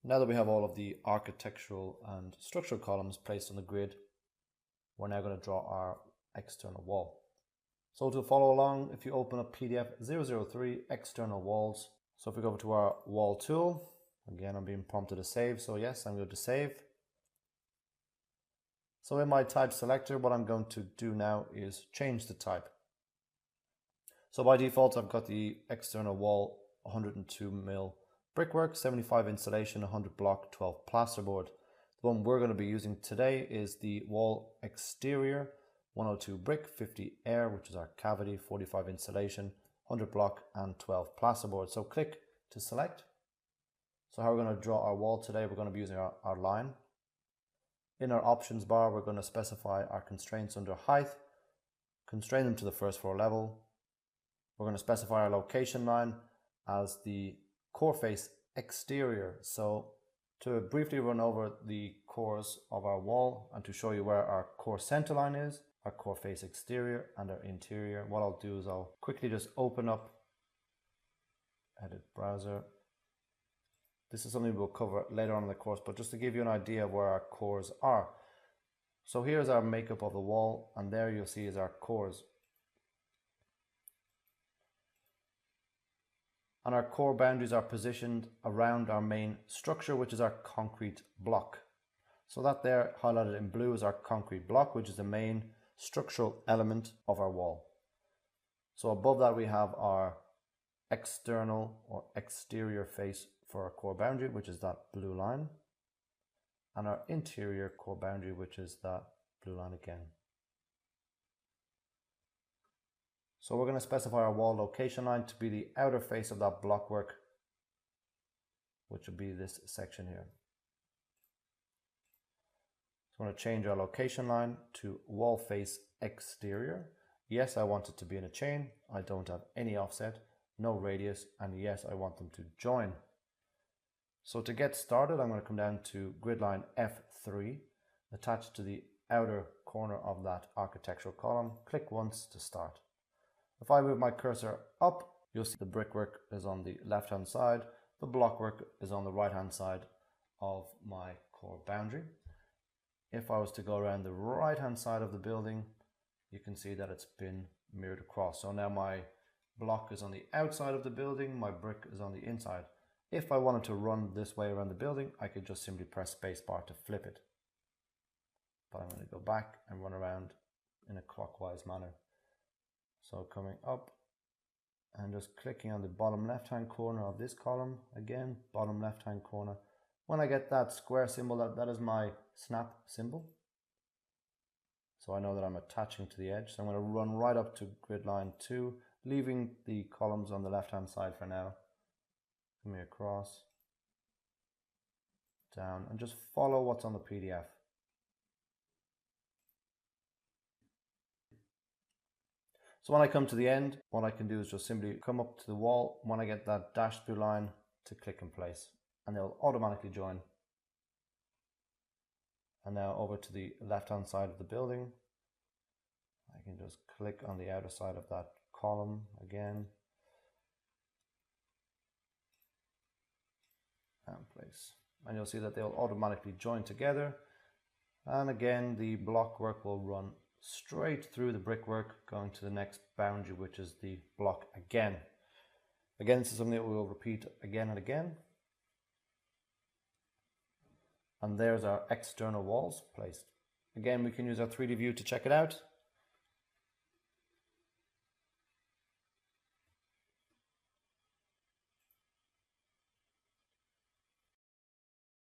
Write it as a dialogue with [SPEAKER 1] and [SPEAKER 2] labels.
[SPEAKER 1] Now that we have all of the architectural and structural columns placed on the grid, we're now going to draw our external wall. So to follow along, if you open up PDF 003 external walls, so if we go over to our wall tool, again I'm being prompted to save, so yes, I'm going to save. So in my type selector, what I'm going to do now is change the type. So by default, I've got the external wall 102mm brickwork, 75 insulation, 100 block, 12 plasterboard. The one we're going to be using today is the wall exterior 102 brick, 50 air, which is our cavity, 45 insulation, 100 block and 12 plasterboard. So click to select. So how we're going to draw our wall today, we're going to be using our line. In our options bar, we're going to specify our constraints under height, constrain them to the first floor level. We're going to specify our location line as the core face exterior. So to briefly run over the cores of our wall and to show you where our core center line is, our core face exterior and our interior, what I'll do is I'll quickly just open up edit browser. This is something we'll cover later on in the course, but just to give you an idea of where our cores are. So here's our makeup of the wall, and there you'll see is our cores. And our core boundaries are positioned around our main structure, which is our concrete block. So that there highlighted in blue is our concrete block, which is the main structural element of our wall. So above that we have our external or exterior face for our core boundary, which is that blue line, and our interior core boundary, which is that blue line again. So we're going to specify our wall location line to be the outer face of that blockwork, which will be this section here. So I'm going to change our location line to wall face exterior. Yes, I want it to be in a chain. I don't have any offset, no radius, and yes, I want them to join. So to get started, I'm going to come down to grid line F3, attached to the outer corner of that architectural column. Click once to start. If I move my cursor up, you'll see the brickwork is on the left hand side, the blockwork is on the right hand side of my core boundary. If I was to go around the right hand side of the building, you can see that it's been mirrored across. So now my block is on the outside of the building, my brick is on the inside. If I wanted to run this way around the building, I could just simply press spacebar to flip it. But I'm going to go back and run around in a clockwise manner. So coming up and just clicking on the bottom left hand corner of this column, again, bottom left hand corner. When I get that square symbol, that is my snap symbol. So I know that I'm attaching to the edge. So I'm going to run right up to grid line 2, leaving the columns on the left hand side for now. Come here across, down, and just follow what's on the PDF. So when I come to the end, what I can do is just simply come up to the wall when I get that dashed blue line to click in place, and they'll automatically join. And now over to the left hand side of the building, I can just click on the outer side of that column again. And place, and you'll see that they'll automatically join together, and again the block work will run straight through the brickwork going to the next boundary, which is the block again. This is something that we will repeat again and again. And there's our external walls placed. Again, we can use our 3D view to check it out.